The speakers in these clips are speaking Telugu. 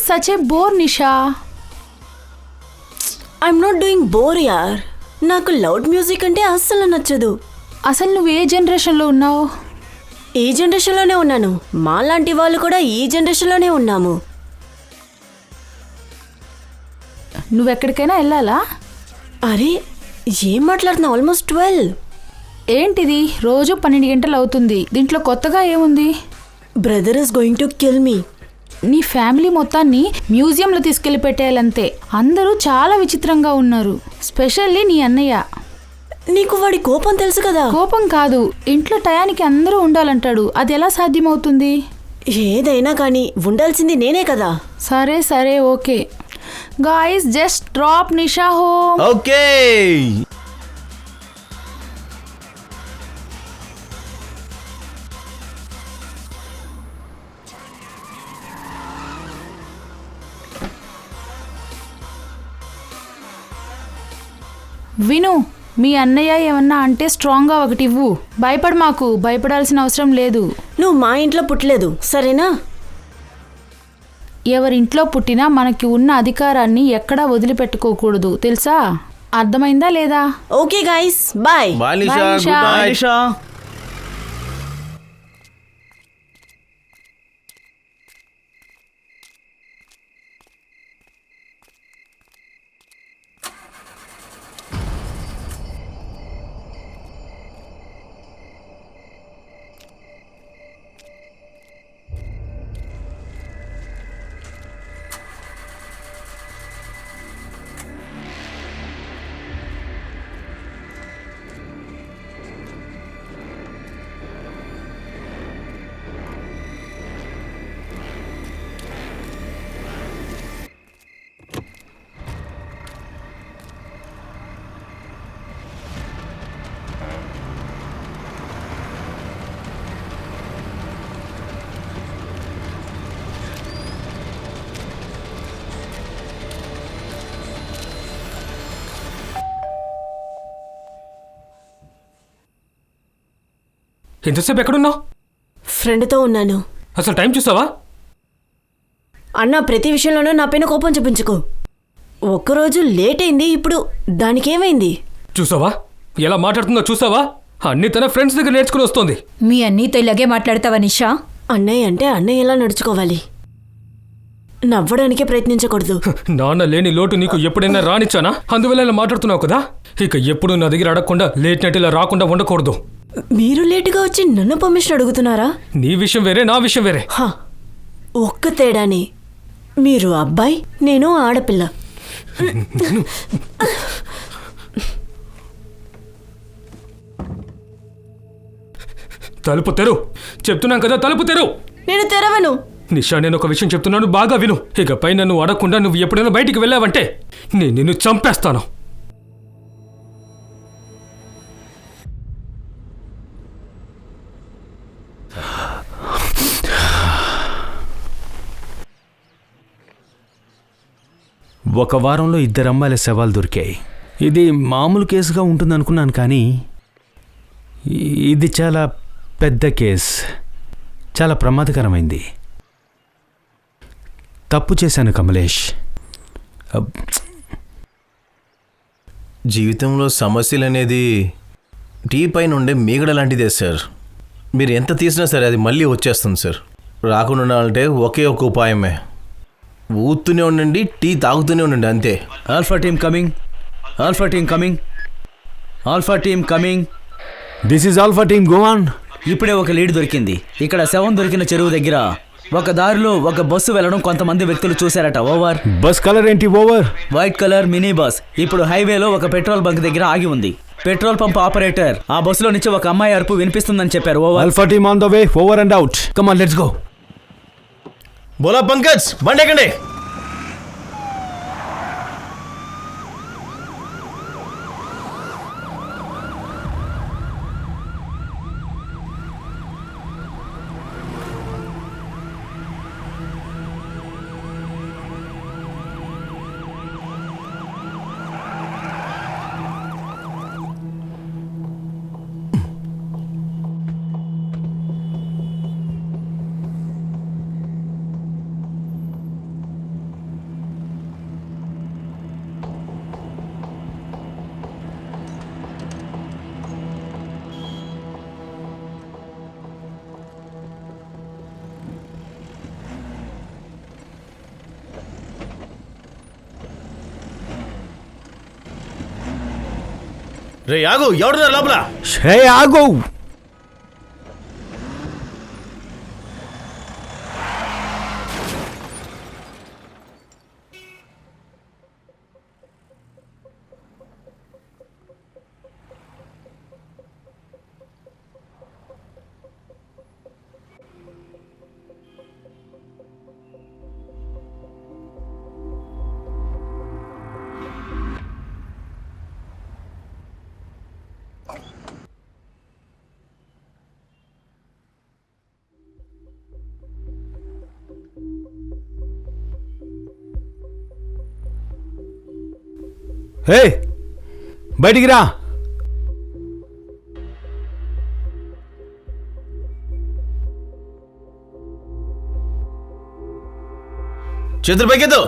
Such a bore Nisha. I'm not doing bore యార్. నాకు లౌడ్ మ్యూజిక్ అంటే అస్సలు నచ్చదు. అసలు నువ్వు ఏ జనరేషన్లో ఉన్నావు? ఈ జనరేషన్లోనే ఉన్నాను. మాలాంటి వాళ్ళు కూడా ఈ జనరేషన్లోనే ఉన్నాము. నువ్వెక్కడికైనా వెళ్ళాలా? అరే ఏం మాట్లాడుతున్నావు? ఆల్మోస్ట్ 12. ఏంటిది రోజు 12 గంటలు అవుతుంది. దీంట్లో కొత్తగా ఏముంది? Brother is going to kill me. నీ ఫ్యామిలీ మొత్తాన్ని మ్యూజియంలో తీసుకెళ్లి పెట్టేయాలంతే. అందరూ చాలా విచిత్రంగా ఉన్నారు, స్పెషల్లీ నీ అన్నయ్య. నీకు వాడి కోపం తెలుసు కదా. కోపం కాదు, ఇంట్లో టయానికి అందరూ ఉండాలంటాడు. అది ఎలా సాధ్యమవుతుంది? ఏదైనా కానీ ఉండాల్సింది నేనే కదా. సరే సరే ఓకే. గాయ్స్ జస్ట్ డ్రాప్ నిషా హోమ్. ఓకే. విను, మీ అన్నయ్య ఏమన్నా అంటే స్ట్రాంగ్గా ఒకటి ఇవ్వు. భయపడ మాకు, భయపడాల్సిన అవసరం లేదు. నువ్వు మా ఇంట్లో పుట్టలేదు సరేనా? ఎవరింట్లో పుట్టినా మనకి ఉన్న అధికారాన్ని ఎక్కడా వదిలిపెట్టుకోకూడదు, తెలుసా? అర్థమైందా లేదా? Okay guys bye. Bye Nisha. Bye, Nisha. Good night Nisha. ఎంతసేపు ఎక్కడున్నావు? ఫ్రెండ్తో ఉన్నాను. అసలు టైం చూసావా? అన్న ప్రతి విషయంలోనూ నా పైన కోపం చూపించుకో. ఒక్కరోజు లేట్ అయింది, ఇప్పుడు దానికేమైంది? చూసావా ఎలా మాట్లాడుతుందో? చూసావా? అన్ని తన ఫ్రెండ్స్ దగ్గర నేర్చుకుని వస్తుంది. మీ అన్నీతో ఇలాగే మాట్లాడతావా నిషా? అన్నయ్య అంటే అన్నయ్య ఎలా నడుచుకోవాలి. నవ్వడానికే ప్రయత్నించకూడదు. నాన్న లేని లోటు నీకు ఎప్పుడైనా రానిచ్చానా? అందువల్ల ఇలా మాట్లాడుతున్నావు కదా. ఇక ఎప్పుడు నా దగ్గర అడగకుండా లేట్ నైట్ ఇలా రాకుండా ఉండకూడదు. మీరు లేటుగా వచ్చి నన్ను పర్మిషన్ అడుగుతున్నారా? నీ విషయం వేరే, నా విషయం వేరే. ఒక్క తేడానే, మీరు అబ్బాయి, నేను ఆడపిల్ల. తలుపు తెరు, చెప్తున్నాం కదా, తలుపు తెరు. నేను తెరవను. నిషా, నేను ఒక విషయం చెప్తున్నాను, బాగా విను. ఇకపై నన్ను అడగకుండా నువ్వు ఎప్పుడైనా బయటికి వెళ్ళావంటే నేను నిన్ను చంపేస్తాను. ఒక వారంలో 2 అమ్మాయిల శవాలు దొరికాయి. ఇది మామూలు కేసుగా ఉంటుందనుకున్నాను, కానీ ఇది చాలా పెద్ద కేస్, చాలా ప్రమాదకరమైంది. తప్పు చేశాను కమలేష్. జీవితంలో సమస్యలు అనేది టీ పైన ఉండే మీగడ లాంటిదే సార్. మీరు ఎంత తీసినా సరే అది మళ్ళీ వచ్చేస్తుంది సార్. రాకుండా ఉండాలంటే ఒకే ఒక ఉపాయమే, ఊతూనే ఉండండి, టీ తాగుతూనే ఉండండి, అంతే. Alpha team coming, alpha team coming, alpha team coming. This is alpha team, go on. ఇప్పుడే ఒక లీడ్ దొరికింది. ఇక్కడ శవం దొరికిన చెరువు దగ్గర ఒక దారిలో ఒక బస్సు వెళ్ళడం కొంతమంది వ్యక్తులు చూశారట. ఓవర్. బస్ కలర్ ఏంటి? Over. White colour mini bus ఇప్పుడు హైవేలో ఒక పెట్రోల్ బంక్ దగ్గర ఆగి ఉంది. పెట్రోల్ పంప్ ఆపరేటర్ ఆ బస్సులో నుంచి ఒక అమ్మాయి అరుపు వినిపిస్తుందని చెప్పారు. Over. Alpha team on the way, over and out. Come on, let's go. బోలా పంకజ్, బండి ఎక్కండి. రే ఆగు, ఎవడున్నారు లోపల? హే ఆగు. హే బయటికి రా. చేతులు పైకెత్తు.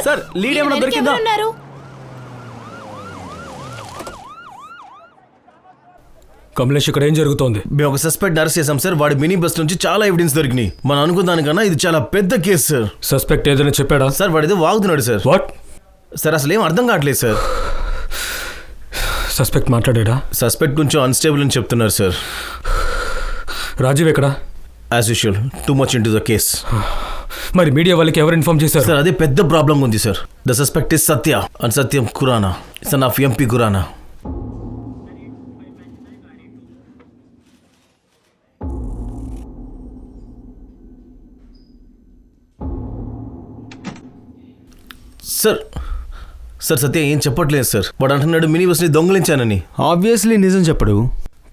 సార్ లీడ్ ఏమైనా దొరికిందా? కమలేష్, ఇక్కడ ఏం జరుగుతోంది? మేము ఒక సస్పెక్ట్ అరెస్ట్ చేసాం సార్. వాడి మినీ బస్ నుంచి చాలా ఎవిడెన్స్ దొరికినాయి. మనం అనుకున్న దానికన్నా ఇది చాలా పెద్ద కేసు సార్. సస్పెక్ట్ ఏదైనా చెప్పాడా? సార్ వాడిదో వాగుతున్నాడు సార్. వాట్? సార్ అసలు ఏం అర్థం కావట్లేదు సార్. సస్పెక్ట్ మాట్లాడా? సస్పెక్ట్ కొంచెం అన్స్టేబుల్ అని చెప్తున్నారు సార్. రాజీవ్ ఎక్కడా? As usual too much into the case. మరి మీడియా వాళ్ళకి ఎవరు ఇన్ఫార్మ్ చేశారు? సార్ అదే పెద్ద ప్రాబ్లం ఉంది sir. The suspect is Satya and Satyam Khurana, son of MP Khurana. Sir sir Satya ఏం చెప్పట్లేదు సార్. వాడు అంటున్నాడు మినీ బస్ని దొంగలించానని. ఆబ్వియస్లీ నిజం చెప్పడు.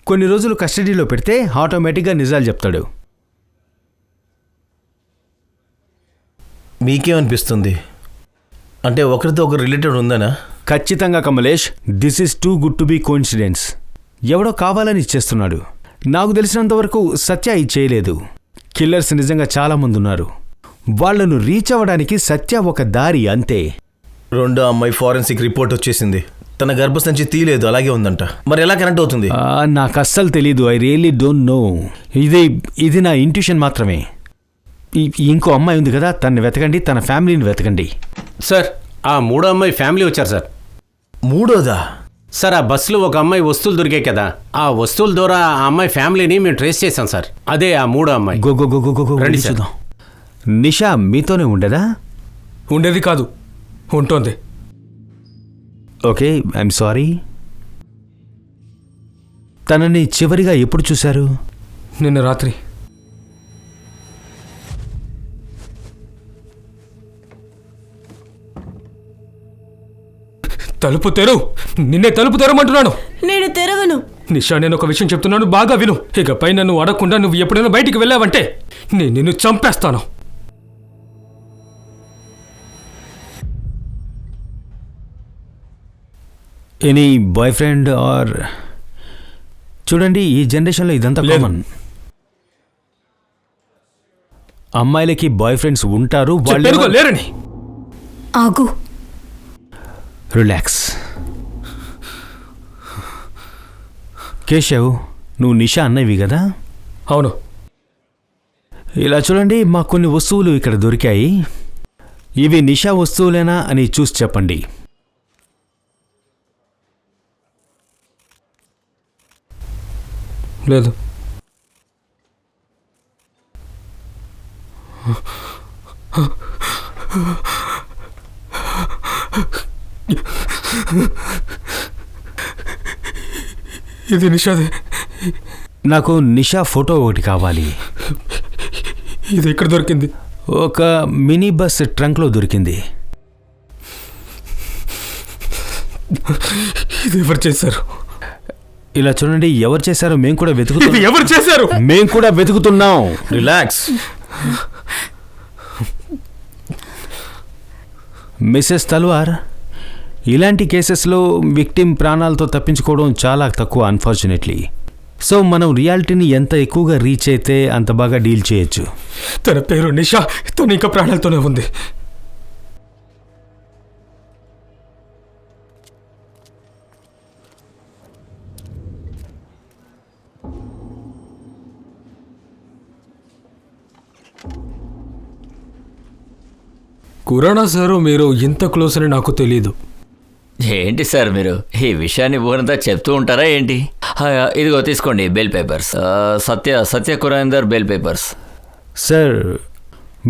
కొన్ని రోజులు కస్టడీలో పెడితే ఆటోమేటిక్గా నిజాలు చెప్తాడు. మీకేమనిపిస్తుంది? అంటే ఒకరితో ఒకరు రిలేటెడ్ ఉందనా? ఖచ్చితంగా Kamlesh, this is too good to be coincidence. ఎవడో కావాలని ఇచ్చేస్తున్నాడు. నాకు తెలిసినంతవరకు సత్య ఇది చేయలేదు. కిల్లర్స్ నిజంగా చాలామంది ఉన్నారు. వాళ్లను రీచ్ అవ్వడానికి సత్య ఒక దారి అంతే. రెండో అమ్మాయి ఫారెన్సిక్ రిపోర్ట్ వచ్చేసింది. తన గర్భసంచి తీయలేదు, అలాగే ఉందంట. మరి ఎలా కనెక్ట్ అవుతుంది? నాకు అస్సలు తెలీదు. I really don't know. ఇది నా ఇంట్యూషన్ మాత్రమే. ఇంకో అమ్మాయి ఉంది కదా, తనని వెతకండి, తన ఫ్యామిలీని వెతకండి. సార్ ఆ మూడో అమ్మాయి ఫ్యామిలీ వచ్చారు సార్. మూడోదా? సార్ ఆ బస్సులో ఒక అమ్మాయి వస్తువులు దొరికాయి కదా, ఆ వస్తువుల ద్వారా ఆ అమ్మాయి ఫ్యామిలీని మేము ట్రేస్ చేశాం సార్. అదే ఆ మూడో అమ్మాయి. గో రండి సార్. చూద్దాం. నిషా మీతోనే ఉండదా? ఉండేది కాదు, ఉంటోంది. Okay, I'm sorry. తనని చివరిగా ఎప్పుడు చూశారు? నిన్న రాత్రి. తలుపు తెరు. నిన్నే తలుపు తెరమంటున్నాను. నేను తెరవను. నిషా, నేను ఒక విషయం చెప్తున్నాను, బాగా విను. ఇకపై నన్ను అడగకుండా నువ్వు ఎప్పుడైనా బయటికి వెళ్ళావంటే నేను నిన్ను చంపేస్తాను. Any boy friend or? చూడండి, ఈ జనరేషన్లో ఇదంతా లేదు. కామన్. అమ్మాయిలకి బాయ్ ఫ్రెండ్స్ ఉంటారు. చెప్పానుగా లేరని. ఆగు. రిలాక్స్. కేశవ్, నువ్వు నిషా అన్నవి కదా? అవును. ఇలా చూడండి, మాకు కొన్ని వస్తువులు ఇక్కడ దొరికాయి. ఇవి నిషా వస్తువులేనా అని చూసి చెప్పండి. లేదు. ఇది నిషాదే. నాకు నిషా ఫోటో ఒకటి కావాలి. ఇది ఎక్కడ దొరికింది? ఒక మినీ బస్ ట్రంక్లో దొరికింది. ఇది ఎవరు చేశారు? ఇలా చూడండి, ఎవరు చేశారో మేము కూడా వెతుకుతున్నాం. ఇది ఎవరు చేశారు? మేము కూడా వెతుకుతున్నాం. రిలాక్స్. మిస్సెస్ తల్వార్, ఇలాంటి కేసెస్లో విక్టిమ్ ప్రాణాలతో తప్పించుకోవడం చాలా తక్కువ అన్ఫార్చునేట్లీ. సో మనం రియాలిటీని ఎంత ఎక్కువగా రీచ్ అయితే అంత బాగా డీల్ చేయొచ్చు. తన పేరు నిషా, తను ఇంకా ప్రాణాలతోనే ఉంది. కురానా సారు మీరు ఇంత క్లోజ్ అని నాకు తెలీదు. ఏంటి సార్ మీరు ఈ విషయాన్ని ఊరంతా చెప్తూ ఉంటారా ఏంటి? ఇదిగో తీసుకోండి bail papers. Satya Kurender bail papers. Sir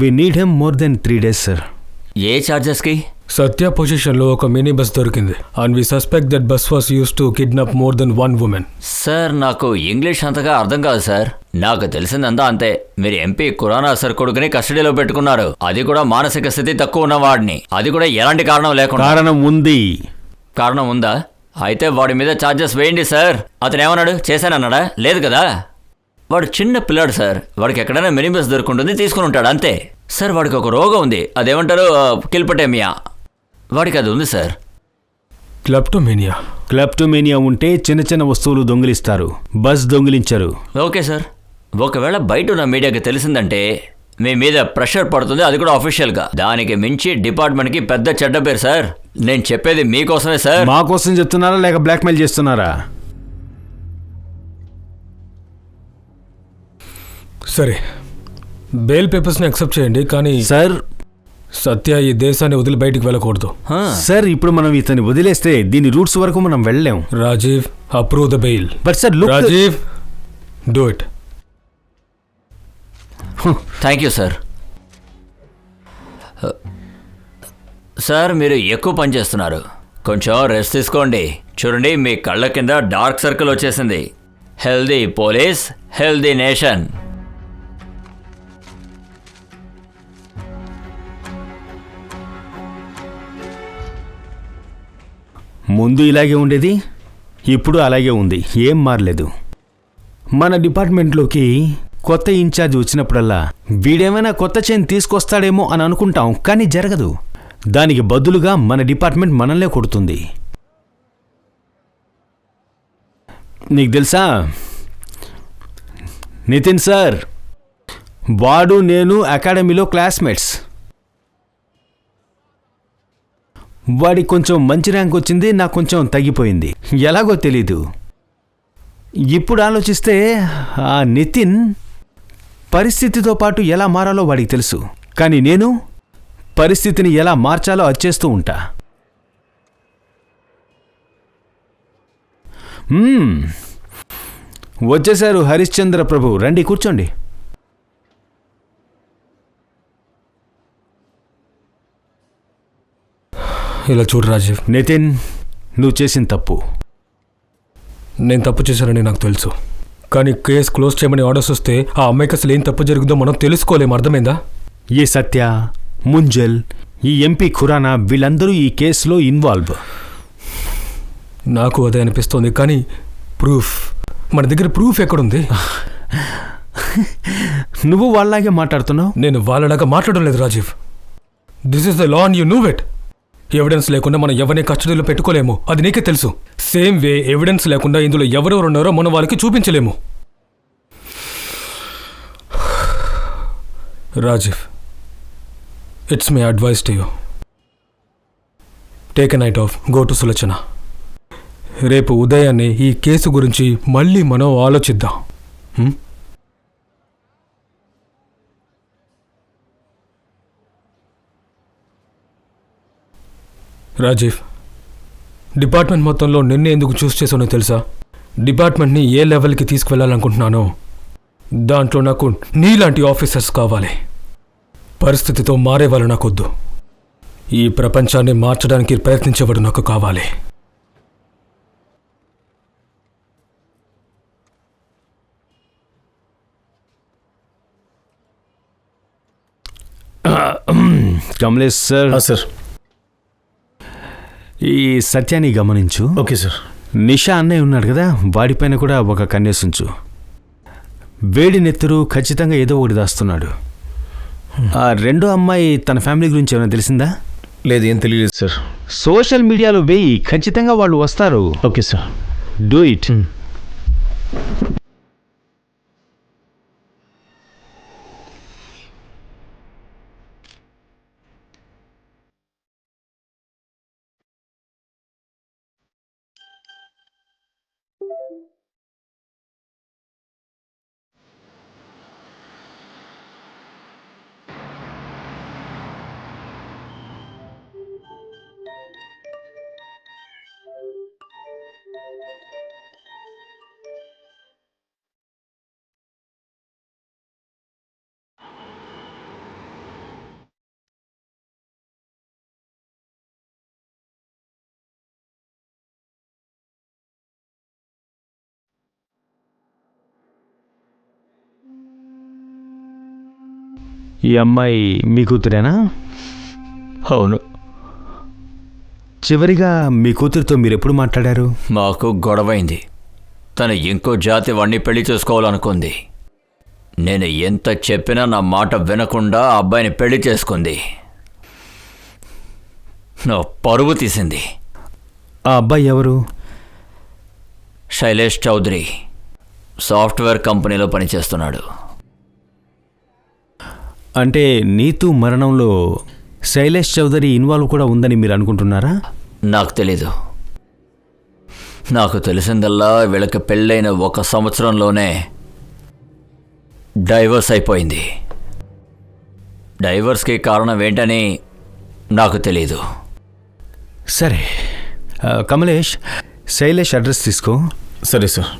we need him more than 3 days sir. ఏ ఛార్జెస్కి? సత్య పొజిషన్లో ఒక మినీ బస్ దొరికింది and we suspect that bus was use to kidnap more than 1 woman. Sir నాకు ఇంగ్లీష్ అంతగా అర్థం కాదు సార్. నాకు తెలిసిందంతా అంతే. మీరు ఎంపీ కురానా సార్ కొడుకుని కస్టడీలో పెట్టుకున్నారు, అది కూడా మానసిక స్థితి తక్కువ ఉన్నవాడిని, అది కూడా ఎలాంటి కారణం లేకుండా. కారణం ఉంది. కారణం ఉందా? అయితే వాడి మీద ఛార్జెస్ వేయండి సార్. అతను ఏమన్నాడు? చేశానన్నాడా? లేదు కదా. వాడు చిన్న పిల్లాడు సార్, వాడికి ఎక్కడైనా మినీ బస్ దొరుకుంటుంది, తీసుకుని ఉంటాడు అంతే సార్. వాడికి ఒక రోగం ఉంది, అదేమంటారు కిల్పటేమియా, వాడికి అది ఉంది సార్. క్లెప్టోమేనియా ఉంటే చిన్న చిన్న వస్తువులు దొంగిలిస్తారు, బస్ దొంగిలించరు. ఓకే సార్, ఒకవేళ బయట ఉన్న మీడియాకి తెలిసిందంటే మీ మీద ప్రెషర్ పడుతుంది, అది కూడా అఫీషియల్గా. దానికి మించి డిపార్ట్మెంట్కి పెద్ద చెడ్డ పేరు సార్. నేను చెప్పేది మీకోసమే సార్. మా కోసం చెప్తున్నారా లేక బ్లాక్మెయిల్ చేస్తున్నారా? సరే, బెయిల్ పేపర్స్ని యాక్సెప్ట్ చేయండి, కానీ సార్ సత్య ఈ దేశాన్ని వదిలి బయటికి వెళ్ళకూడదు. సార్ ఇప్పుడు మనం ఇతన్ని వదిలేస్తే దీని రూట్స్ వరకు మనం వెళ్ళలేం. Rajiv, approve the bail. But sir Rajiv, do it. Thank you sir. Sir మీరు ఎక్కువ పని చేస్తున్నారు, కొంచెం రెస్ట్ తీసుకోండి. చూడండి మీ కళ్ళ కింద డార్క్ సర్కిల్ వచ్చేసింది. Healthy police, healthy nation. ముందు ఇలాగే ఉండేది, ఇప్పుడు అలాగే ఉంది, ఏం మారలేదు. మన డిపార్ట్మెంట్లోకి కొత్త ఇన్ఛార్జ్ వచ్చినప్పుడల్లా వీడేమైనా కొత్త చైన్ తీసుకొస్తాడేమో అని అనుకుంటాం, కానీ జరగదు. దానికి బదులుగా మన డిపార్ట్మెంట్ మనల్నే కొడుతుంది. నీకు తెలుసా నితిన్ సార్, వాడు నేను అకాడమీలో క్లాస్మేట్స్. వాడికి కొంచెం మంచి ర్యాంక్ వచ్చింది, నాకు కొంచెం తగ్గిపోయింది, ఎలాగో తెలీదు. ఇప్పుడు ఆలోచిస్తే ఆ నితిన్ పరిస్థితితో పాటు ఎలా మారాలో వాడికి తెలుసు, కానీ నేను పరిస్థితిని ఎలా మార్చాలో అచ్చేస్తూ ఉంటా. వచ్చేశారు హరిశ్చంద్ర ప్రభు, రండి కూర్చోండి. ఇలా చూడు రాజీవ్, నితిన్, నువ్వు చేసిన తప్పు. నేను తప్పు చేశానని నాకు తెలుసు, కానీ కేసు క్లోజ్ చేయమని ఆర్డర్స్ వస్తే ఆ అమ్మాయికి అసలు ఏం తప్పు జరుగుతుందో మనం తెలుసుకోలేము, అర్థమైందా? ఈ సత్య, ముంజల్, ఈ ఎంపీ ఖురానా వీళ్ళందరూ ఈ కేసులో ఇన్వాల్వ్. నాకు అదే అనిపిస్తోంది, కానీ ప్రూఫ్, మన దగ్గర ప్రూఫ్ ఎక్కడుంది? నువ్వు వాళ్ళలాగే మాట్లాడుతున్నావు. నేను వాళ్ళలాగా మాట్లాడడం లేదు Rajiv. This is the law and you know it. Evidence లేకుండా మనం ఎవరిని కస్టడీలో పెట్టుకోలేము, అది నీకే తెలుసు. సేమ్ వే ఎవిడెన్స్ లేకుండా ఇందులో ఎవరెవరు ఉన్నారో మనం వాళ్ళకి చూపించలేము. Rajeev, it's my advice to you, take a night off, go to Sulochana. రేపు ఉదయాన్నే ఈ కేసు గురించి మళ్ళీ మనం ఆలోచిద్దాం. రాజీవ్, డిపార్ట్మెంట్ మొత్తంలో నిన్నే ఎందుకు చూస్ చేసానో తెలుసా? డిపార్ట్మెంట్ని ఏ లెవెల్కి తీసుకువెళ్ళాలనుకుంటున్నానో దాంట్లో నాకు నీలాంటి ఆఫీసర్స్ కావాలి. పరిస్థితితో మారేవాళ్ళు నాకొద్దు. ఈ ప్రపంచాన్ని మార్చడానికి ప్రయత్నించేవాడు నాకు కావాలి. కమలేష్ సార్. సార్, ఈ సత్యాన్ని గమనించు. Okay sir. నిషా అన్నయ్య ఉన్నాడు కదా, వాడిపైన కూడా ఒక కన్నేసుంచు. వేడి నెత్తురు ఖచ్చితంగా ఏదో ఒకటి దాస్తున్నాడు. ఆ రెండో అమ్మాయి తన ఫ్యామిలీ గురించి ఏమైనా తెలిసిందా? లేదు, ఏం తెలియలేదు సార్. సోషల్ మీడియాలో వేయి, ఖచ్చితంగా వాళ్ళు వస్తారు. Okay sir. Do it. ఈ అమ్మాయి మీ కూతురేనా? అవును. చివరిగా మీ కూతురితో మీరు ఎప్పుడు మాట్లాడారు? మాకు గొడవైంది. తను ఇంకో జాతి వాణ్ణి పెళ్లి చేసుకోవాలనుకుంది. నేను ఎంత చెప్పినా నా మాట వినకుండా ఆ అబ్బాయిని పెళ్లి చేసుకుంది. నా పరువు తీసింది. ఆ అబ్బాయి ఎవరు? శైలేష్ చౌదరి, సాఫ్ట్వేర్ కంపెనీలో పనిచేస్తున్నాడు. అంటే నీతు మరణంలో శైలేష్ చౌదరి ఇన్వాల్వ్ కూడా ఉందని మీరు అనుకుంటున్నారా? నాకు తెలీదు. నాకు తెలిసిందల్లా వీళ్ళకి పెళ్ళైన 1 సంవత్సరంలోనే డైవర్స్ అయిపోయింది. డైవర్స్కి కారణం ఏంటని నాకు తెలీదు. సరే కమలేష్, శైలేష్ అడ్రస్ తీసుకో. సరే సార్.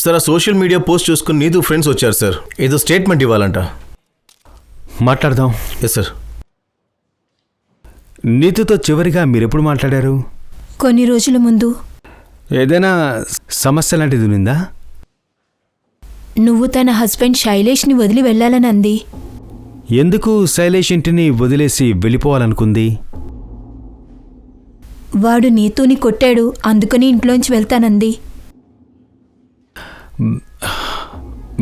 సార్, ఆ సోషల్ మీడియా పోస్ట్ చూసుకుని నీదు ఫ్రెండ్స్ వచ్చారు సార్. ఏదో స్టేట్మెంట్ ఇవ్వాలంట. మాట్లాడదాం. Yes sir. నీతుతో చివరిగా మీరెప్పుడు మాట్లాడారు? కొన్ని రోజుల ముందు. ఏదైనా సమస్య లాంటిది ఉందా? నువ్వు తన హస్బెండ్ శైలేష్ని వదిలి వెళ్ళాలని అంది. ఎందుకు శైలేష్ ఇంటిని వదిలేసి వెళ్ళిపోవాలనుకుంది? వాడు నీతుని కొట్టాడు, అందుకని ఇంట్లోంచి వెళ్తానంది.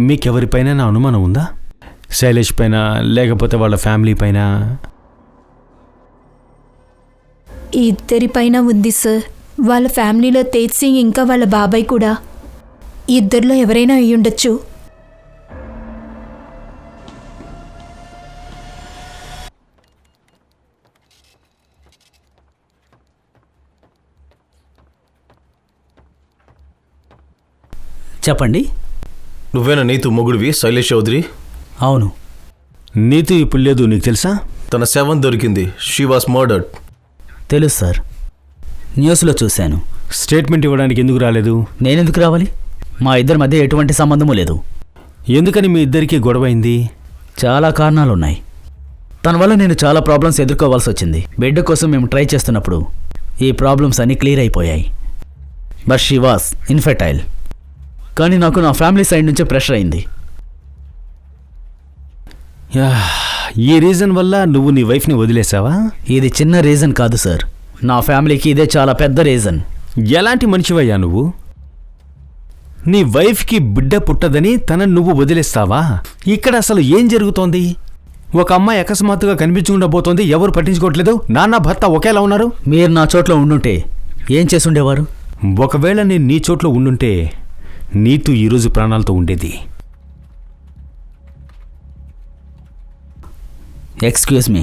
మీకెవరిపైన అనుమానం ఉందా? శైలేష్ పైన, లేకపోతే వాళ్ళ ఫ్యామిలీ పైన? ఇద్దరిపైన ఉంది సార్. వాళ్ళ ఫ్యామిలీలో తేజ్ సింగ్ ఇంకా వాళ్ళ బాబాయ్ కూడా. ఇద్దరిలో ఎవరైనా అయి ఉండొచ్చు. చెప్పండి. నువ్వేనా నీతు మొగుడివి శైలేష్ చౌదరి? అవును. నీతు ఇప్పుడు లేదు, నీకు తెలుసా? తన శవం దొరికింది. She was murdered. తెలుసు సార్, న్యూస్లో చూశాను. స్టేట్మెంట్ ఇవ్వడానికి ఎందుకు రాలేదు? నేనెందుకు రావాలి? మా ఇద్దరి మధ్య ఎటువంటి సంబంధము లేదు. ఎందుకని మీ ఇద్దరికీ గొడవైంది? చాలా కారణాలున్నాయి. తన వల్ల నేను చాలా ప్రాబ్లమ్స్ ఎదుర్కోవాల్సి వచ్చింది. బిడ్డ కోసం మేము ట్రై చేస్తున్నప్పుడు ఈ ప్రాబ్లమ్స్ అన్నీ క్లియర్ అయిపోయాయి. But she was infertile. కానీ నాకు నా ఫ్యామిలీ సైడ్ నుంచి ప్రెషర్ అయింది. ఈ రీజన్ వల్ల నువ్వు నీ వైఫ్ని వదిలేసావా? ఇది చిన్న రీజన్ కాదు సార్, నా ఫ్యామిలీకి ఇదే చాలా పెద్ద రీజన్. ఎలాంటి మనిషివయ్యా నువ్వు? నీ వైఫ్కి బిడ్డ పుట్టదని తనని నువ్వు వదిలేస్తావా? ఇక్కడ అసలు ఏం జరుగుతోంది? ఒక అమ్మాయి అకస్మాత్తుగా కనిపించకుండా పోతోంది, ఎవరు పట్టించుకోవట్లేదు. నాన్న భర్త ఒకేలా ఉన్నారు. మీరు నా చోట్ల ఉండుంటే ఏం చేసుండేవారు? ఒకవేళ నేను నీ చోట్ల ఉండుంటే నీతు ఈరోజు ప్రాణాలతో ఉండేది. Excuse me.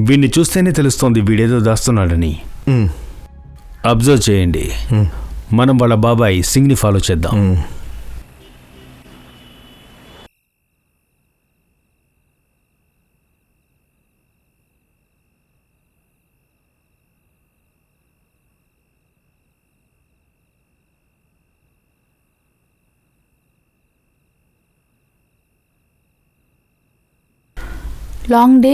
వీడిని చూస్తేనే తెలుస్తోంది వీడేదో దాస్తున్నాడని. అబ్జర్వ్ చేయండి. మనం వాళ్ళ బాబాయ్ సింగ్ని ఫాలో చేద్దాం. Long day.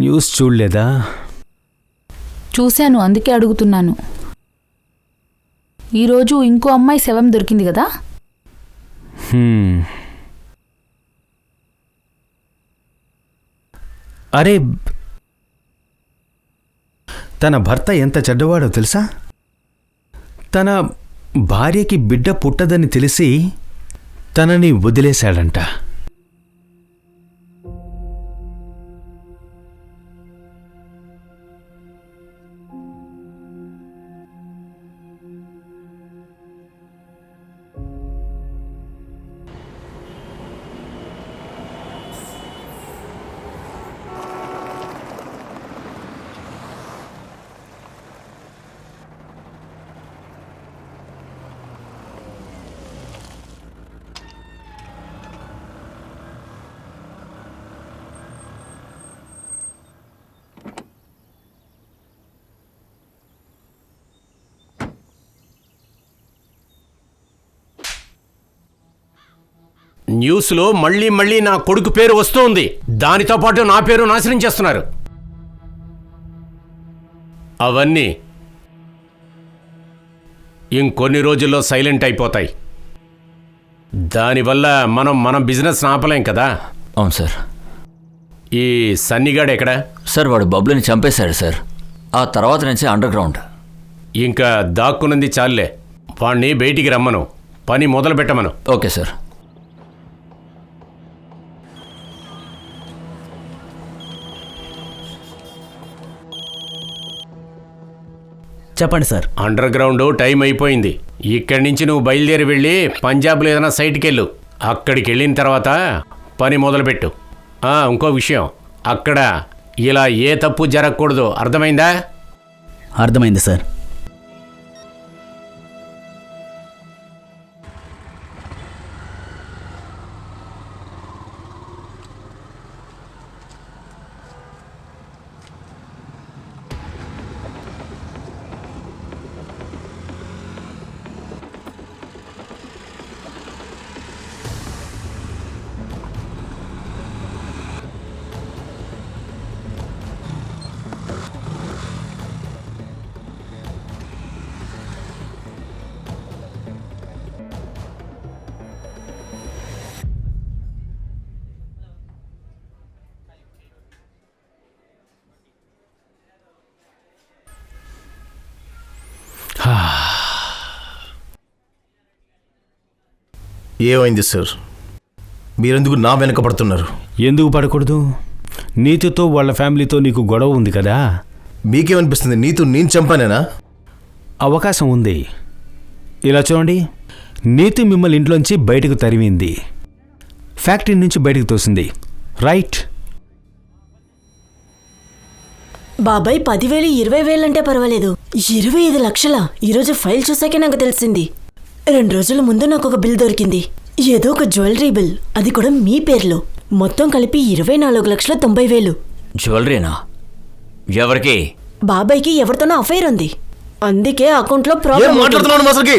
న్యూస్ చూడలేదా? చూశాను, అందుకే అడుగుతున్నాను. ఈరోజు ఇంకో అమ్మాయి శవం దొరికింది కదా? అరే, తన భర్త ఎంత చెడ్డవాడో తెలుసా? తన భార్యకి బిడ్డ పుట్టదని తెలిసి తనని వదిలేశాడంట. న్యూస్లో మళ్ళీ మళ్ళీ నా కొడుకు పేరు వస్తుంది. దానితో పాటు నా పేరు నాశనం చేస్తున్నారు. అవన్నీ ఇంకొన్ని రోజుల్లో సైలెంట్ అయిపోతాయి. దానివల్ల మనం బిజినెస్ ఆపలేం కదా. అవును సార్. ఈ సన్నిగాడు ఎక్కడ? సార్ వాడు బబ్లుని చంపేశాడు సార్. ఆ తర్వాత నుంచి అండర్ గ్రౌండ్. ఇంకా దాక్కున్నది చాలే. వాణ్ణి బయటికి రమ్మను, పని మొదలు పెట్టమను. Okay sir. చెప్పండి సార్. అండర్ గ్రౌండ్ టైం అయిపోయింది. ఇక్కడి నుంచి నువ్వు బయలుదేరి వెళ్ళి పంజాబ్లో ఏదైనా సైట్కి వెళ్ళు. అక్కడికి వెళ్ళిన తర్వాత పని మొదలుపెట్టు. ఇంకో విషయం, అక్కడ ఇలా ఏ తప్పు జరగకూడదు. అర్థమైందా? అర్థమైంది సార్. ఏమైంది సార్? మీరెందుకు నా వెనక పడుతున్నారు? ఎందుకు పడకూడదు? నీతుతో వాళ్ళ ఫ్యామిలీతో నీకు గొడవ ఉంది కదా. మీకేమనిపిస్తుంది? నీతు నేను చంపానేనా? అవకాశం ఉంది. ఇలా చూడండి, నీతు మిమ్మల్ని ఇంట్లోంచి బయటకు తరిమింది, ఫ్యాక్టరీ నుంచి బయటకు తోసింది, రైట్? బాబాయ్ 10,000 20,000 అంటే పర్వాలేదు, 25 లక్షల ఈరోజు ఫైల్ చూసాకే నాకు తెలిసింది. 2 రోజుల ముందు నాకు ఒక బిల్ దొరికింది, ఏదో ఒక జ్యువెలరీ బిల్, అది కూడా మీ పేర్లో. మొత్తం కలిపి 24,90,000. జ్యువెలరీనా? ఎవరికి? బాబాయ్కి ఎవరితోనో అఫైర్ ఉంది, అందుకే అకౌంట్లో ఏం ప్రాబ్లం. మాట్లాడుతున్నావు అసలుకి?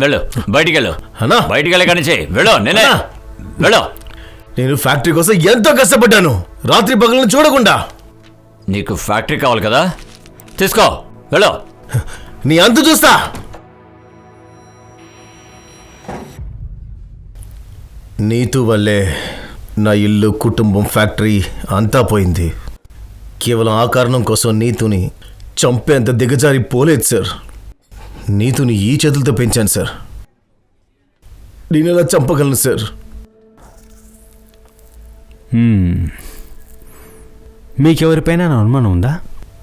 వెళ్ళు, బయటికి వెళ్ళు. అన్నా, బయటికి వెళ్ళి కానీ వెళ్ళు. నేనే వెళ్ళు. నేను ఫ్యాక్టరీ కోసం ఎంతో కష్టపడ్డాను, రాత్రి పగలను చూడకుండా. నీకు ఫ్యాక్టరీ కావాలి కదా, తీసుకో, వెళ్ళు. నీ అంతు చూస్తా. నీతు వల్లే నా ఇల్లు, కుటుంబం, ఫ్యాక్టరీ అంతా పోయింది. కేవలం ఆ కారణం కోసం నీతుని చంపేంత దిగజారి పోలేదు సార్. నీతుని ఈ చేతులతో పెంచాను సార్. నేను ఎలా చంపగలను సార్? మీకెవరిపైనా అనుమానం ఉందా?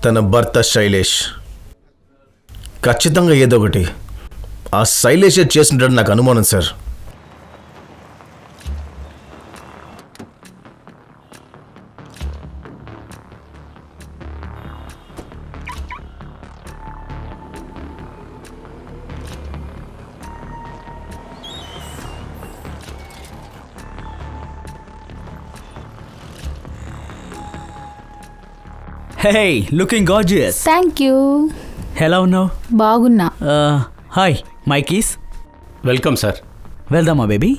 తన భర్త శైలేష్. ఖచ్చితంగా ఏదో ఒకటి ఆ శైలేషే చేస్తుంటాడు నాకు అనుమానం sir. Hey, looking gorgeous. Thank you. ఎలా ఉన్నావు? బాగున్నా. Hi, my keys. Welcome sir. వెళ్దామా బేబీ?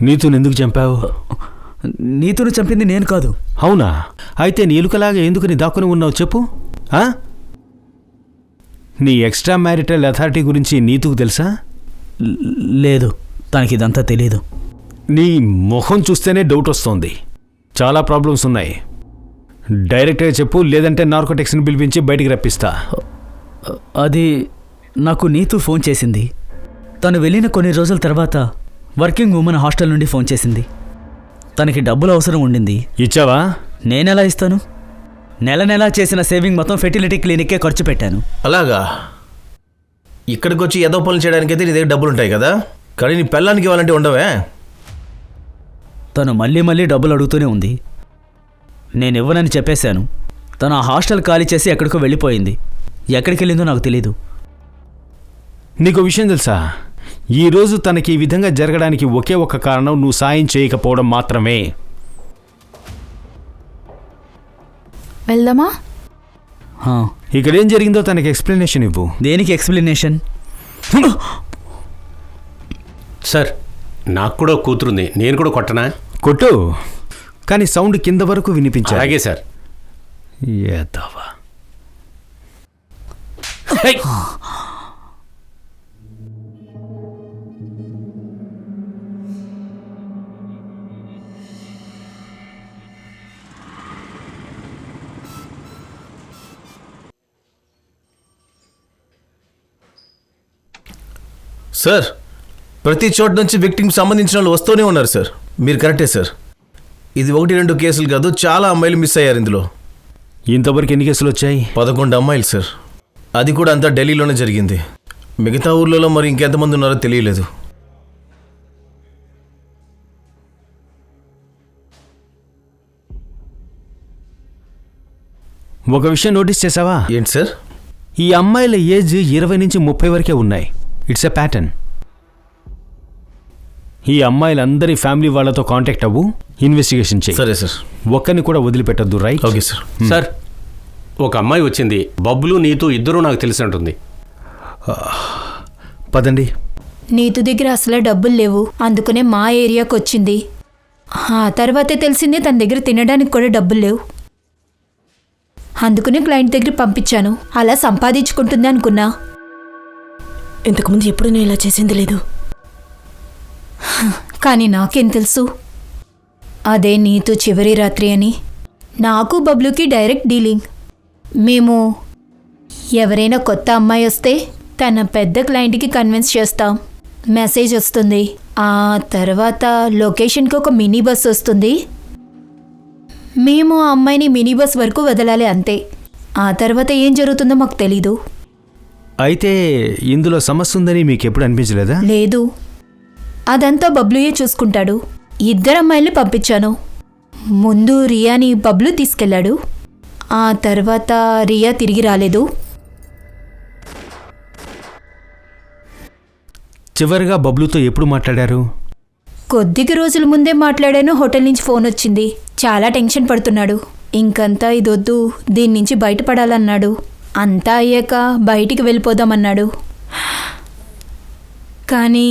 నీతుని ఎందుకు చంపావు? నీతును చంపింది నేను కాదు. అవునా? అయితే నీ ఎలుకలాగా ఎందుకు నీ దాక్కుని ఉన్నావు చెప్పు. ఆ? నీ ఎక్స్ట్రా మ్యారిటల్ అథారిటీ గురించి నీతుకు తెలుసా? లేదు, తనకి ఇదంతా తెలీదు. నీ మొహం చూస్తేనే డౌట్ వస్తోంది. చాలా ప్రాబ్లమ్స్ ఉన్నాయి. డైరెక్ట్గా చెప్పు, లేదంటే నార్కోటిక్స్ని పిలిపించి బయటికి రప్పిస్తా. అది నాకు నీతు ఫోన్ చేసింది. తను వెళ్ళిన కొన్ని రోజుల తర్వాత వర్కింగ్ ఉమెన్ హాస్టల్ నుండి ఫోన్ చేసింది. తనకి డబ్బులు అవసరం ఉండింది. ఇచ్చావా? నేనెలా ఇస్తాను? నెల నెలా చేసిన సేవింగ్ మొత్తం ఫెర్టిలిటీ క్లినిక్కే ఖర్చు పెట్టాను. అలాగా? ఇక్కడికి వచ్చి ఏదో పనులు చేయడానికైతే నీ దగ్గర డబ్బులు ఉంటాయి కదా, కానీ నీ పెళ్ళానికి ఇవ్వాలంటే ఉండవే. తను మళ్ళీ మళ్ళీ డబ్బులు అడుగుతూనే ఉంది. నేను ఇవ్వనని చెప్పేశాను. తను ఆ హాస్టల్ ఖాళీ చేసి ఎక్కడికో వెళ్ళిపోయింది. ఎక్కడికి వెళ్ళిందో నాకు తెలీదు. నీకు విషయం తెలుసా? ఈరోజు తనకి ఈ విధంగా జరగడానికి ఒకే ఒక కారణం నువ్వు సాయం చేయకపోవడం మాత్రమే. వెళ్దామా? ఇక్కడేం జరిగిందో తనకి ఎక్స్ప్లెనేషన్ ఇవ్వు. దేనికి ఎక్స్ప్లెనేషన్? సార్, నాకు కూడా కూతురుంది, నేను కూడా కొట్టనా? కొట్టు, కానీ సౌండ్ కింద వరకు వినిపించాలి. అలాగే సార్. ఏదవా. సార్, ప్రతి చోట నుంచి విక్టిమ్ సంబంధించిన వాళ్ళు వస్తూనే ఉన్నారు సార్. మీరు కరెక్టే సార్. ఇది 1-2 కేసులు కాదు, చాలా అమ్మాయిలు మిస్ అయ్యారు ఇందులో. ఇంతవరకు ఎన్ని కేసులు వచ్చాయి? 11 అమ్మాయిలు సార్. అది కూడా అంతా ఢిల్లీలోనే జరిగింది. మిగతా ఊర్లలో మరి ఇంకెంతమంది ఉన్నారో తెలియలేదు. ఒక విషయం నోటీస్ చేసావా? ఏంటి సార్? ఈ అమ్మాయిల ఏజ్ 20 నుంచి 30 వరకే ఉన్నాయి. It's a pattern. ఈ అమ్మాయిలందరి ఫ్యామిలీ వాళ్ళతో కాంటాక్ట్ అవ్వు, ఇన్వెస్టిగేషన్ చేయి. సరే సార్. ఒక్కరిని కూడా వదిలిపెట్టద్దు, రైట్? Okay sir. సార్, ఒక అమ్మాయి వచ్చింది. బబ్బులు నీతు ఇద్దరూ నాకు తెలిసినట్టుంది. పదండి. నీతు దగ్గర అసలు డబ్బులు లేవు, అందుకనే మా ఏరియాకి వచ్చింది. ఆ తర్వాతే తెలిసిందే తన దగ్గర తినడానికి కూడా డబ్బులు లేవు. అందుకనే క్లయింట్ దగ్గర పంపించాను. అలా సంపాదించుకుంటుంది అనుకున్నా. ఇంతకుముందు ఎప్పుడు నేను ఇలా చేసింది లేదు. కానీ నాకేం తెలుసు అదే నీతు చివరి రాత్రి అని. నాకు బబ్లుకి డైరెక్ట్ డీలింగ్. మేము ఎవరైనా కొత్త అమ్మాయి వస్తే తన పెద్ద క్లయింట్కి కన్విన్స్ చేస్తాం. మెసేజ్ వస్తుంది. ఆ తర్వాత లొకేషన్కి ఒక మినీ బస్ వస్తుంది. మేము ఆ అమ్మాయిని మినీ బస్ వరకు వదలాలి, అంతే. ఆ తర్వాత ఏం జరుగుతుందో మాకు తెలీదు. అయితే ఇందులో సమస్య ఉందని మీకు ఎప్పుడు అనిపించలేదా? లేదు, అదంతా బబ్లుయే చూసుకుంటాడు. 2 అమ్మాయిల్ని పంపించాను. ముందు రియాని బబ్లు తీసుకెళ్ళాడు. ఆ తర్వాత రియా తిరిగి రాలేదు. చివరిగా బబ్లుతో ఎప్పుడు మాట్లాడారు? కొద్దిగా రోజుల ముందే మాట్లాడాను. హోటల్ నుంచి ఫోన్ వచ్చింది. చాలా టెన్షన్ పడుతున్నాడు. ఇంకంతా ఇదొద్దు, దీని నుంచి బయటపడాలన్నాడు. అంతా అయ్యాక బయటికి వెళ్ళిపోదామన్నాడు. కానీ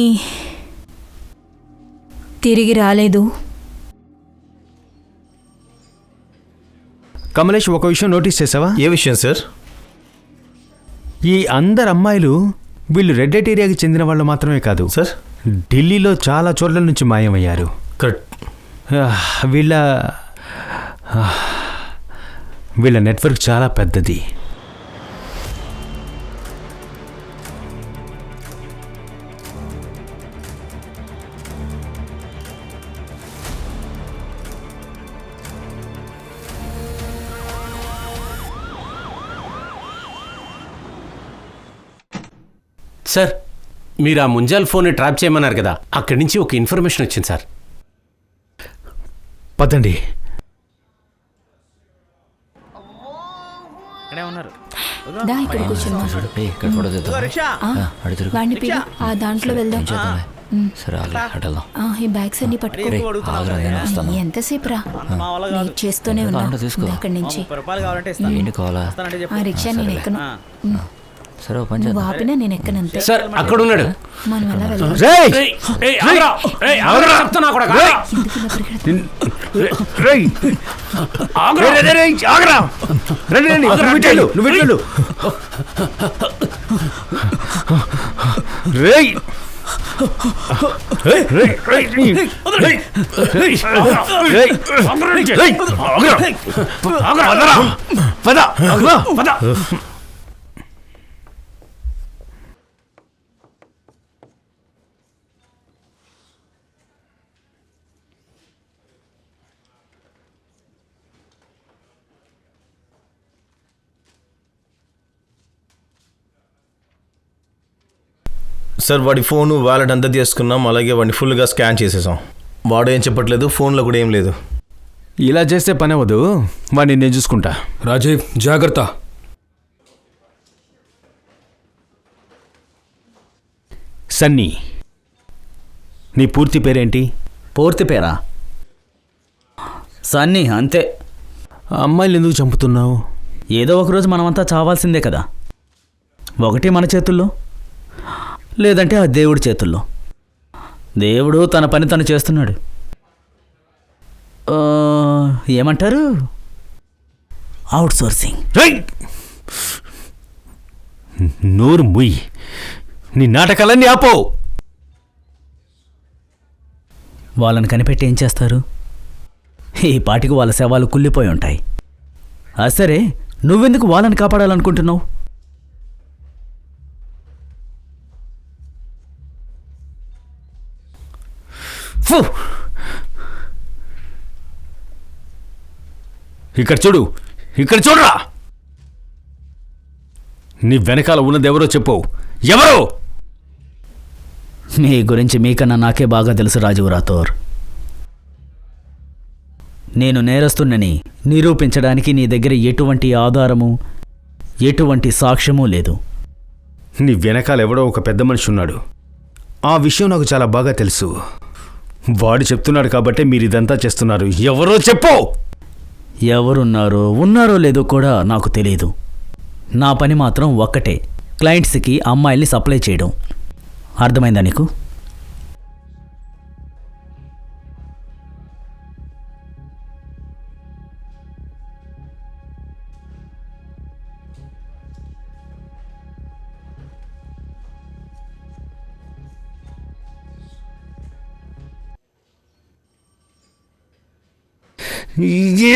తిరిగి రాలేదు. కమలేష్, ఒక విషయం నోటీస్ చేసావా? ఏ విషయం సార్? ఈ అందరు అమ్మాయిలు వీళ్ళు రెడ్ లైట్ ఏరియాకి చెందిన వాళ్ళు మాత్రమే కాదు సార్, ఢిల్లీలో చాలా చోట్ల నుంచి మాయమయ్యారు. కరెక్ట్. వీళ్ళ నెట్వర్క్ చాలా పెద్దది. సార్, మీరు ఆ ముంజాల్ ఫోన్ని ట్రాప్ చేయమన్నారు కదా, అక్కడి నుంచి ఒక ఇన్ఫర్మేషన్ వచ్చింది సార్. పదండి. దా, ఇక్కడ కూర్చుందాం. ఇక్కడ ఫోటో తీద్దాం. వాడిని పిలు, ఆ దాంట్లో వెళ్దాం. సరే, అటెళ్దాం. ఈ బ్యాగ్స్ అన్ని పట్టుకో. ఎంతసేపు రా, వెయిట్ చేస్తూనే ఉన్నా. తీసుకో. అక్కడి నుంచి ఏంటి కావాలా? ఆ రిక్షా నేను ఎక్కను. సరే ఓ పని నువ్వు చేద్దాం. ఆపినా నేను ఎక్కనంతే. సార్ అక్కడ ఉన్నాడు. మనం ఎలా వెళ్దాం? రేయ్! ఏయ్, ఏయ్, ఆగురా. ఏయ్, ఆగురా, చెప్తున్నా కూడా, ఆగురా. ఎందుకు ఇలా పరిగెడతావు? రేయ్! ఆగురా. రేయ్, రేయ్, రేయ్, ఆగురా! రండి, రండి, నువ్వు ఇటు వెళ్ళు, నువ్వు ఇటు వెళ్ళు. రేయ్! రేయ్, రేయ్, రేయ్, రేయ్, రేయ్, రేయ్, రేయ్, ఆగురా నుంచి. రేయ్, ఆగురా. ఆగురా. పద, ఆగురా. పద. సార్ వాడి ఫోను వ్యాలెట్ అంతా తీసుకున్నాం, అలాగే వాడిని ఫుల్గా స్కాన్ చేసేసాం. వాడు ఏం చెప్పట్లేదు, ఫోన్లో కూడా ఏం లేదు. ఇలా చేస్తే పని అవ్వదు, వాడిని నేను చూసుకుంటా. రాజీవ్ జాగ్రత్త. సన్నీ, నీ పూర్తి పేరేంటి? పూర్తి పేరా? సన్నీ, అంతే. అమ్మాయిలు ఎందుకు చంపుతున్నావు? ఏదో ఒకరోజు మనమంతా చావాల్సిందే కదా. ఒకటి మన చేతుల్లో, లేదంటే ఆ దేవుడి చేతుల్లో. దేవుడు తన పని తను చేస్తున్నాడు. ఏమంటారు? Out sourcing. రేయ్! నోరు ముయ్, నీ నాటకాలన్నీ ఆపో. వాళ్ళని కనిపెట్టి ఏం చేస్తారు? ఈ పాటికి వాళ్ళ శవాలు కుళ్ళిపోయి ఉంటాయి. సరే, నువ్వెందుకు వాళ్ళని కాపాడాలనుకుంటున్నావు? ఫు! ఇక్కడ చూడు, ఇక్కడ చూడరా. నీ వెనకాల ఉన్నదెవరో చెప్పు. ఎవరో? మీ గురించి మీకన్నా నాకే బాగా తెలుసు రాజీవ్ రాథోర్. నేను నేరస్తున్నని నిరూపించడానికి నీ దగ్గర ఎటువంటి ఆధారము, ఎటువంటి సాక్ష్యమూ లేదు. నీ వెనకాల ఎవడో ఒక పెద్ద మనిషి ఉన్నాడు. ఆ విషయం నాకు చాలా బాగా తెలుసు. వాడు చెప్తున్నాడు కాబట్టే మీరు ఇదంతా చేస్తున్నారు. ఎవరో చెప్పు. ఎవరున్నారో ఉన్నారో లేదో కూడా నాకు తెలియదు. నా పని మాత్రం ఒక్కటే, క్లయింట్స్కి అమ్మాయిల్ని సప్లై చేయడం. అర్థమైందా నీకు?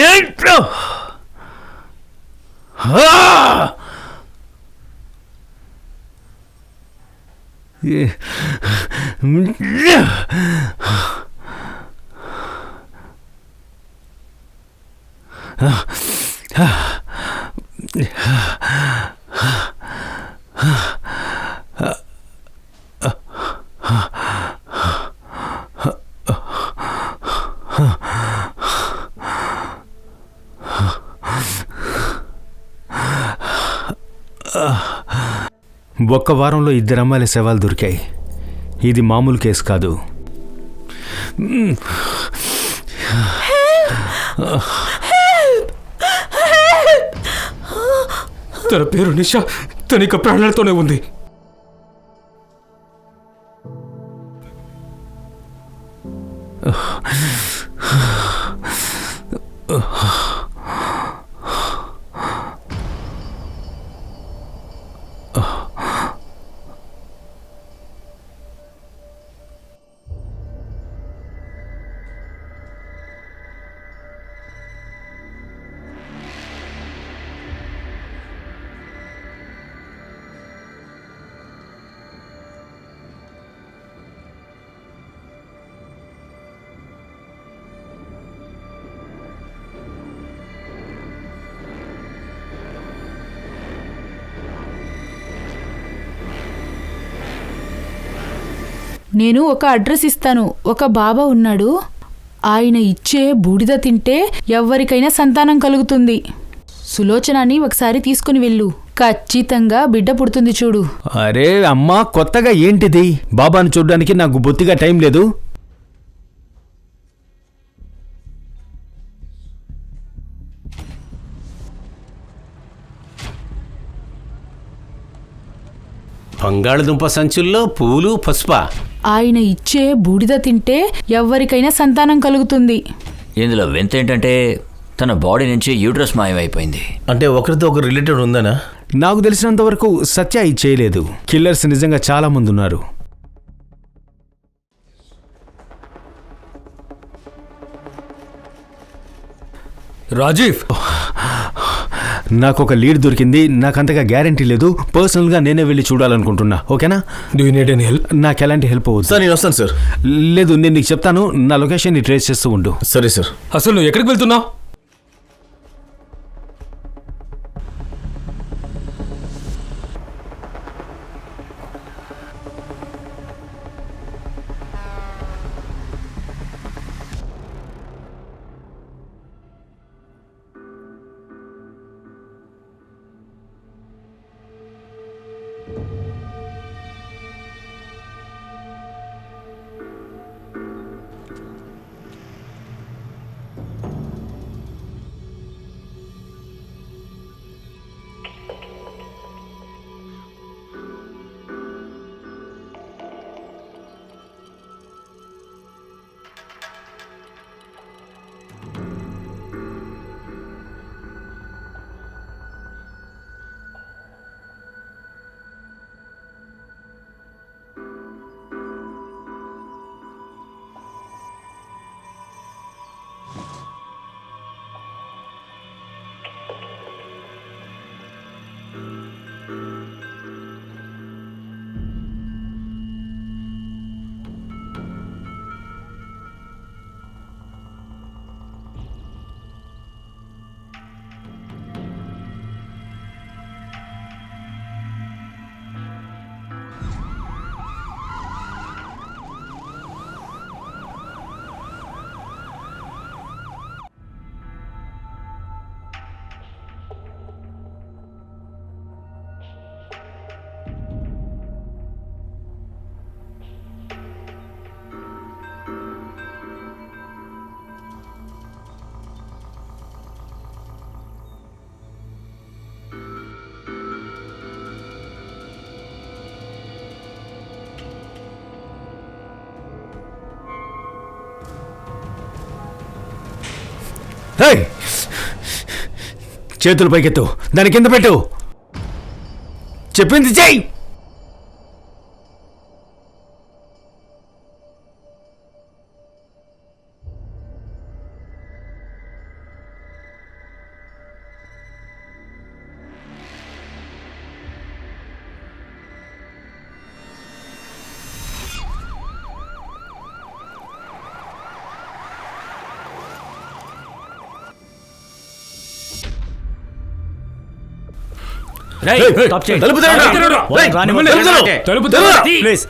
ఏంట్రా? ఒక్క వారంలో 2 అమ్మాయిల శవాలు దొరికాయి. ఇది మామూలు కేసు కాదు. తన పేరు నిషా. తనిక ప్రాణాలతోనే ఉంది. నేను ఒక అడ్రస్ ఇస్తాను. ఒక బాబా ఉన్నాడు. ఆయన ఇచ్చే బూడిద తింటే ఎవరికైనా సంతానం కలుగుతుంది. సులోచనని ఒకసారి తీసుకుని వెళ్ళు. ఖచ్చితంగా బిడ్డ పుడుతుంది చూడు. అరే అమ్మా, కొత్తగా ఏంటిది? బాబాను చూడ్డానికి నాకు బొత్తిగా టైం లేదు. బంగాళదుంప సంచుల్లో పూలు పసుప. ఆయన ఇచ్చే బూడిద తింటే ఎవరికైనా సంతానం కలుగుతుంది. ఇందులో వింత ఏంటంటే తన బాడీ నుంచి యూట్రస్ మాయమైపోయింది. అంటే ఒకరితో ఒకరు రిలేటెడ్ ఉందనా? నాకు తెలిసినంత వరకు సత్య ఇది చేయలేదు. కిల్లర్స్ నిజంగా చాలా మంది ఉన్నారు. రాజీవ్, నాకు ఒక లీడ్ దొరికింది. నాకు అంతగా గ్యారంటీ లేదు. పర్సనల్గా నేనే వెళ్ళి చూడాలనుకుంటున్నా. ఓకేనా? Do you need any help? నాకు ఎలాంటి హెల్ప్ అవ్వదు. సార్ నేను వస్తాను సార్. లేదు, నేను నీకు చెప్తాను. నా లొకేషన్ని ట్రేస్ చేస్తూ ఉండు. సరే సార్. అసలు నువ్వు ఎక్కడికి వెళ్తున్నావు? చేతులు పైకెత్తు. దాని కింద పెట్టు. చెప్పింది చెయ్యి. తలుపు ప్లీజ్.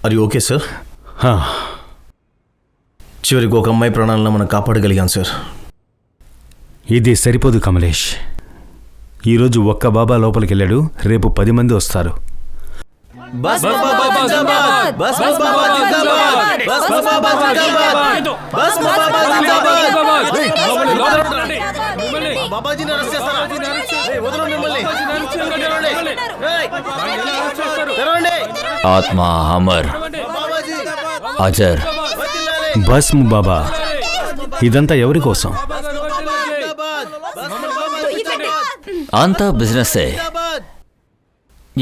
అది ఓకే సార్. చివరికి ఒక అమ్మాయి ప్రాణాలను మనం కాపాడగలిగాం సార్. ఇది సరిపోదు కమలేష్. ఈరోజు ఒక్క బాబా లోపలికి వెళ్ళాడు. రేపు 10 మంది వస్తారు. ఆత్మ అమర్, అజర్, భస్మ్ బాబా. ఇదంతా ఎవరి కోసం? అంతా బిజినెస్సే.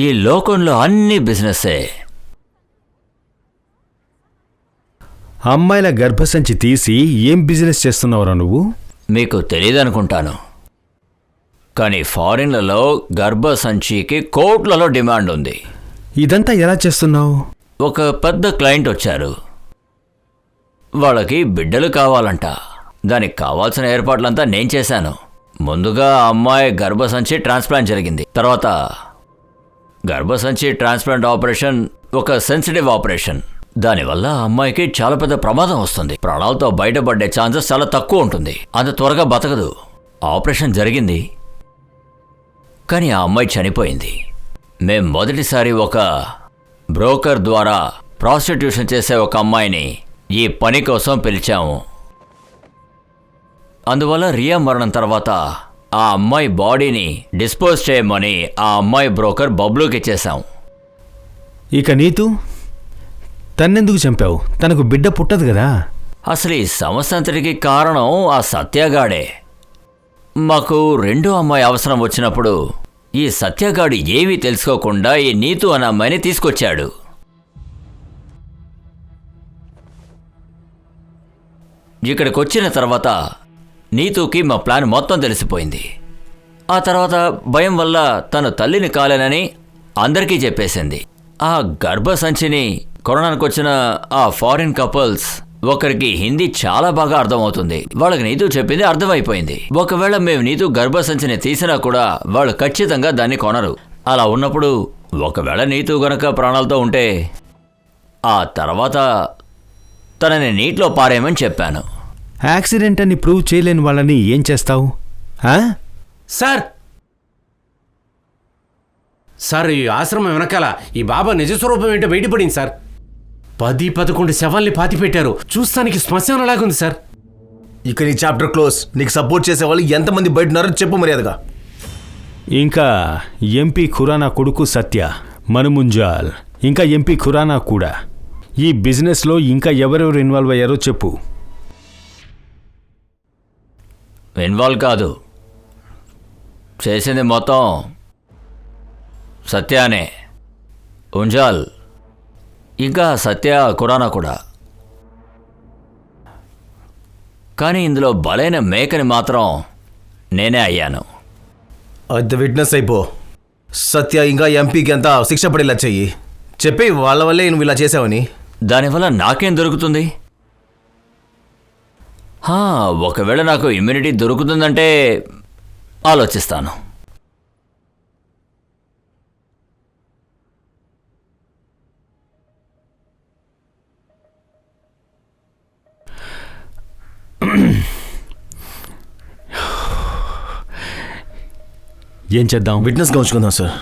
ఈ లోకంలో అన్ని బిజినెస్సే. అమ్మాయిల గర్భసంచి తీసి ఏం బిజినెస్ చేస్తున్నావురా నువ్వు? మీకు తెలియదనుకుంటాను, కానీ ఫారిన్లలో గర్భసంచికి కోట్లలో డిమాండ్ ఉంది. ఇదంతా ఎలా చేస్తున్నావు? ఒక పెద్ద క్లయింట్ వచ్చారు. వాళ్ళకి బిడ్డలు కావాలంట. దానికి కావాల్సిన ఏర్పాట్లంతా నేను చేశాను. ముందుగా ఆ అమ్మాయి గర్భసంచి ట్రాన్స్ప్లాంట్ జరిగింది. తర్వాత గర్భసంచి ట్రాన్స్ప్లాంట్ ఆపరేషన్ ఒక సెన్సిటివ్ ఆపరేషన్. దానివల్ల ఆ అమ్మాయికి చాలా పెద్ద ప్రమాదం వస్తుంది. ప్రాణాలతో బయటపడే ఛాన్సెస్ చాలా తక్కువ ఉంటుంది. అంత త్వరగా బతకదు. ఆపరేషన్ జరిగింది, కానీ ఆ అమ్మాయి చనిపోయింది. మేం మొదటిసారి ఒక బ్రోకర్ ద్వారా ప్రాస్టిట్యూషన్ చేసే ఒక అమ్మాయిని ఈ పని కోసం పిలిచాము. అందువల్ల రియా మరణం తర్వాత ఆ అమ్మాయి బాడీని డిస్పోజ్ చేయమని ఆ అమ్మాయి బ్రోకర్ బబ్లూకి ఇచ్చేశాం. ఇక నీతు తన్నెందుకు చంపావు? తనకు బిడ్డ పుట్టదు కదా. అసలు ఈ సమస్య అంతటికి కారణం ఆ సత్యగాడే. మాకు రెండో అమ్మాయి అవసరం వచ్చినప్పుడు ఈ సత్యగాడు ఏమీ తెలుసుకోకుండా ఈ నీతు అనే అమ్మాయిని తీసుకొచ్చాడు. ఇక్కడికి వచ్చిన తర్వాత నీతుకి మా ప్లాన్ మొత్తం తెలిసిపోయింది. ఆ తర్వాత భయం వల్ల తను తల్లిని కాలేనని అందరికీ చెప్పేసింది. ఆ గర్భసంచిని కొనడానికి వచ్చిన ఆ ఫారిన్ కపుల్స్ ఒకరికి హిందీ చాలా బాగా అర్థమవుతుంది. వాళ్ళకి నీతు చెప్పింది అర్థమైపోయింది. ఒకవేళ మేము నీతు గర్భసంచిని తీసినా కూడా వాళ్ళు ఖచ్చితంగా దాన్ని కొనరు. అలా ఉన్నప్పుడు ఒకవేళ నీతు గనక ప్రాణాలతో ఉంటే ఆ తర్వాత తనని నీటిలో పారేయమని చెప్పాను. యాక్సిడెంట్ అని ప్రూవ్ చేయలేని వాళ్ళని ఏం చేస్తావు? సార్ సార్ ఈ ఆశ్రమం వెనకాల ఈ బాబా నిజస్వరూపం ఏంటో బయటపడింది సార్. 10-11 శవాల్ని పాతిపెట్టారు. చూస్తానికి శ్మశానలాగుంది సార్. ఇక నీ చాప్టర్ క్లోజ్. నీకు సపోర్ట్ చేసే వాళ్ళు ఎంతమంది బయట ఉన్నారో చెప్పు మర్యాదగా. ఇంకా ఎంపీ ఖురానా కొడుకు సత్య, మనుముంజాల్, ఇంకా ఎంపీ ఖురానా కూడా. ఈ బిజినెస్లో ఇంకా ఎవరెవరు ఇన్వాల్వ్ అయ్యారో చెప్పు. ఇన్వాల్వ్ కాదు, చేసింది మొత్తం సత్యానే. ఉంజాల్ ఇంకా సత్య ఖురానా కూడా. కానీ ఇందులో బలైన మేకని మాత్రం నేనే అయ్యాను. అది విట్నెస్ అయిపో. సత్య ఇంకా ఎంపీకి అంతా శిక్ష పడేలా చెయ్యి. చెప్పి వాళ్ళ వల్లే నువ్వు ఇలా చేసావని. దానివల్ల నాకేం దొరుకుతుంది? ఒకవేళ నాకు ఇమ్యూనిటీ దొరుకుతుందంటే ఆలోచిస్తాను. ఏం చేద్దాం? విట్నెస్గా ఉంచుకుందాం సార్.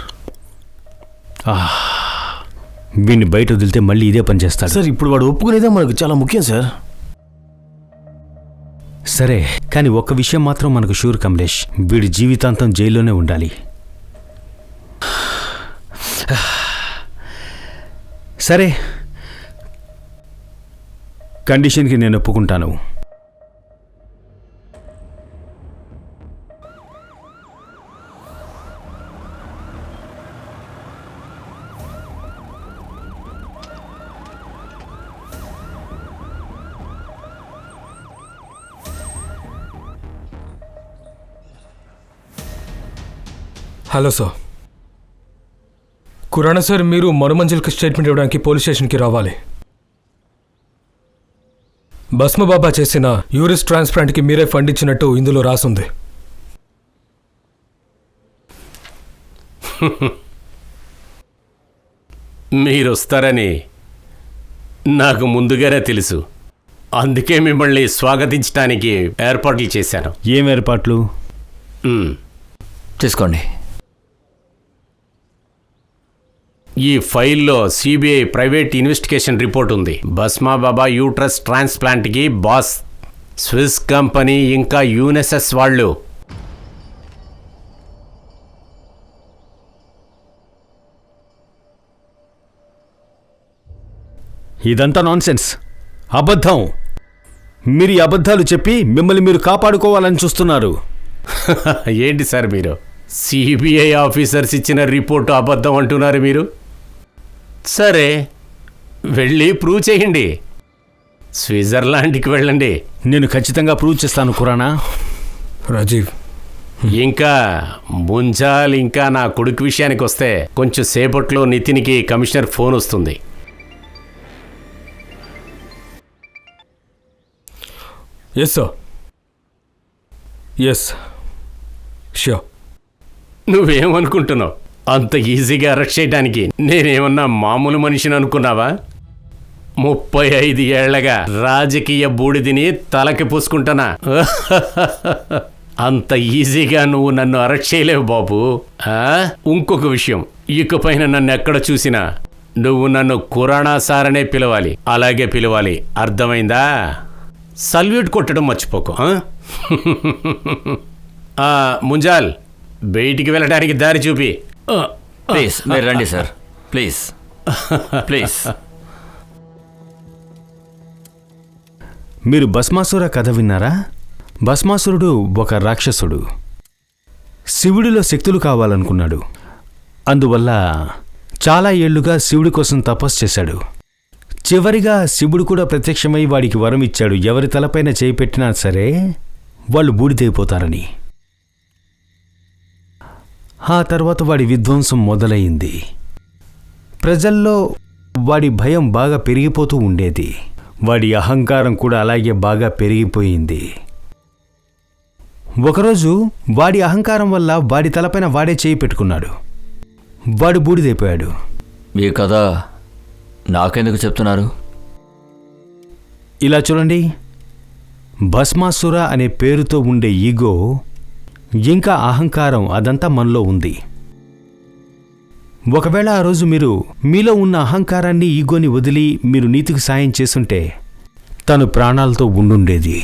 వీడిని బయట వదిలితే మళ్ళీ ఇదే పని చేస్తాడు. సార్ ఇప్పుడు వాడు ఒప్పుకునేదే మనకు చాలా ముఖ్యం సార్. సరే, కానీ ఒక్క విషయం మాత్రం మనకు షూర్ కమలేష్, వీడి జీవితాంతం జైల్లోనే ఉండాలి. సరే, కండిషన్కి నేను ఒప్పుకుంటాను. Hello sir. ఖురానా సార్, మీరు మనుమంజల్కి స్టేట్మెంట్ ఇవ్వడానికి పోలీస్ స్టేషన్కి రావాలి. భస్మబాబా చేసిన యూరిస్ ట్రాన్స్ప్లాంట్కి మీరే ఫండ్ ఇచ్చినట్టు ఇందులో రాసుంది. మీరు వస్తారని నాకు ముందుగానే తెలుసు. అందుకే మిమ్మల్ని స్వాగతించడానికి ఏర్పాట్లు చేశాను. ఏం ఏర్పాట్లు? తీసుకోండి. ఈ ఫైల్లో సిబిఐ ప్రైవేట్ ఇన్వెస్టిగేషన్ రిపోర్ట్ ఉంది. భస్మాబాబా యూట్రస్ ట్రాన్స్ప్లాంట్కి బాస్ స్విస్ కంపెనీ ఇంకా యూనెసెస్ వాళ్ళు. ఇదంతా నాన్సెన్స్, అబద్ధం. మీరు ఈ అబద్ధాలు చెప్పి మిమ్మల్ని మీరు కాపాడుకోవాలని చూస్తున్నారు. ఏంటి సార్ మీరు సిబిఐ ఆఫీసర్స్ ఇచ్చిన రిపోర్టు అబద్ధం అంటున్నారు మీరు? సరే, వెళ్ళి ప్రూవ్ చేయండి. స్విట్జర్లాండ్కి వెళ్ళండి. నేను ఖచ్చితంగా ప్రూవ్ చేస్తాను ఖురానా. రాజీవ్, ఇంకా ముంజాల్ ఇంకా నా కొడుకు విషయానికి వస్తే కొంచెం సేపట్లో నితిన్కి కమిషనర్ ఫోన్ వస్తుంది. Yes sir, yes sure. నువ్వేమనుకుంటున్నావు? అంత ఈజీగా అరెస్ట్ చేయడానికి నేనేమన్నా మామూలు మనిషిని అనుకున్నావా? 35 ఏళ్లగా రాజకీయ బూడిదిని తలకి పూసుకుంటానా? అంత ఈజీగా నువ్వు నన్ను అరెస్ట్ చేయలేవు బాబు. ఇంకొక విషయం, ఇకపైన నన్ను ఎక్కడ చూసినా నువ్వు నన్ను కురాణా సారనే పిలవాలి. అలాగే పిలవాలి, అర్థమైందా? సల్యూట్ కొట్టడం మర్చిపోకు. ముంజాల్, బయటికి వెళ్ళడానికి దారి చూపి. ప్లీజ్ మీరు రండి సార్, ప్లీజ్ ప్లీజ్. మీరు భస్మాసుర కథ విన్నారా? భస్మాసురుడు ఒక రాక్షసుడు. శివుడిలో శక్తులు కావాలనుకున్నాడు. అందువల్ల చాలా ఏళ్లుగా శివుడి కోసం తపస్సు చేశాడు. చివరిగా శివుడు కూడా ప్రత్యక్షమై వాడికి వరం ఇచ్చాడు, ఎవరి తలపైన చేయి పెట్టినా సరే వాళ్ళు బూడిదైపోతారని. ఆ తర్వాత వాడి విధ్వంసం మొదలయింది. ప్రజల్లో వాడి భయం బాగా పెరిగిపోతూ ఉండేది. వాడి అహంకారం కూడా అలాగే బాగా పెరిగిపోయింది. ఒకరోజు వాడి అహంకారం వల్ల వాడి తలపైన వాడే చేయి పెట్టుకున్నాడు. వాడు బూడిదైపోయాడు. ఈ కథ నాకెందుకు చెప్తున్నారు? ఇలా చూడండి, భస్మాసుర అనే పేరుతో ఉండే ఈగో ఇంకా అహంకారం అదంతా మనలో ఉంది. ఒకవేళ ఆ రోజు మీరు మీలో ఉన్న అహంకారాన్ని, ఈగోని వదిలి మీరు నీతికి సాయం చేసుంటే తను ప్రాణాలతో ఉండుండేది.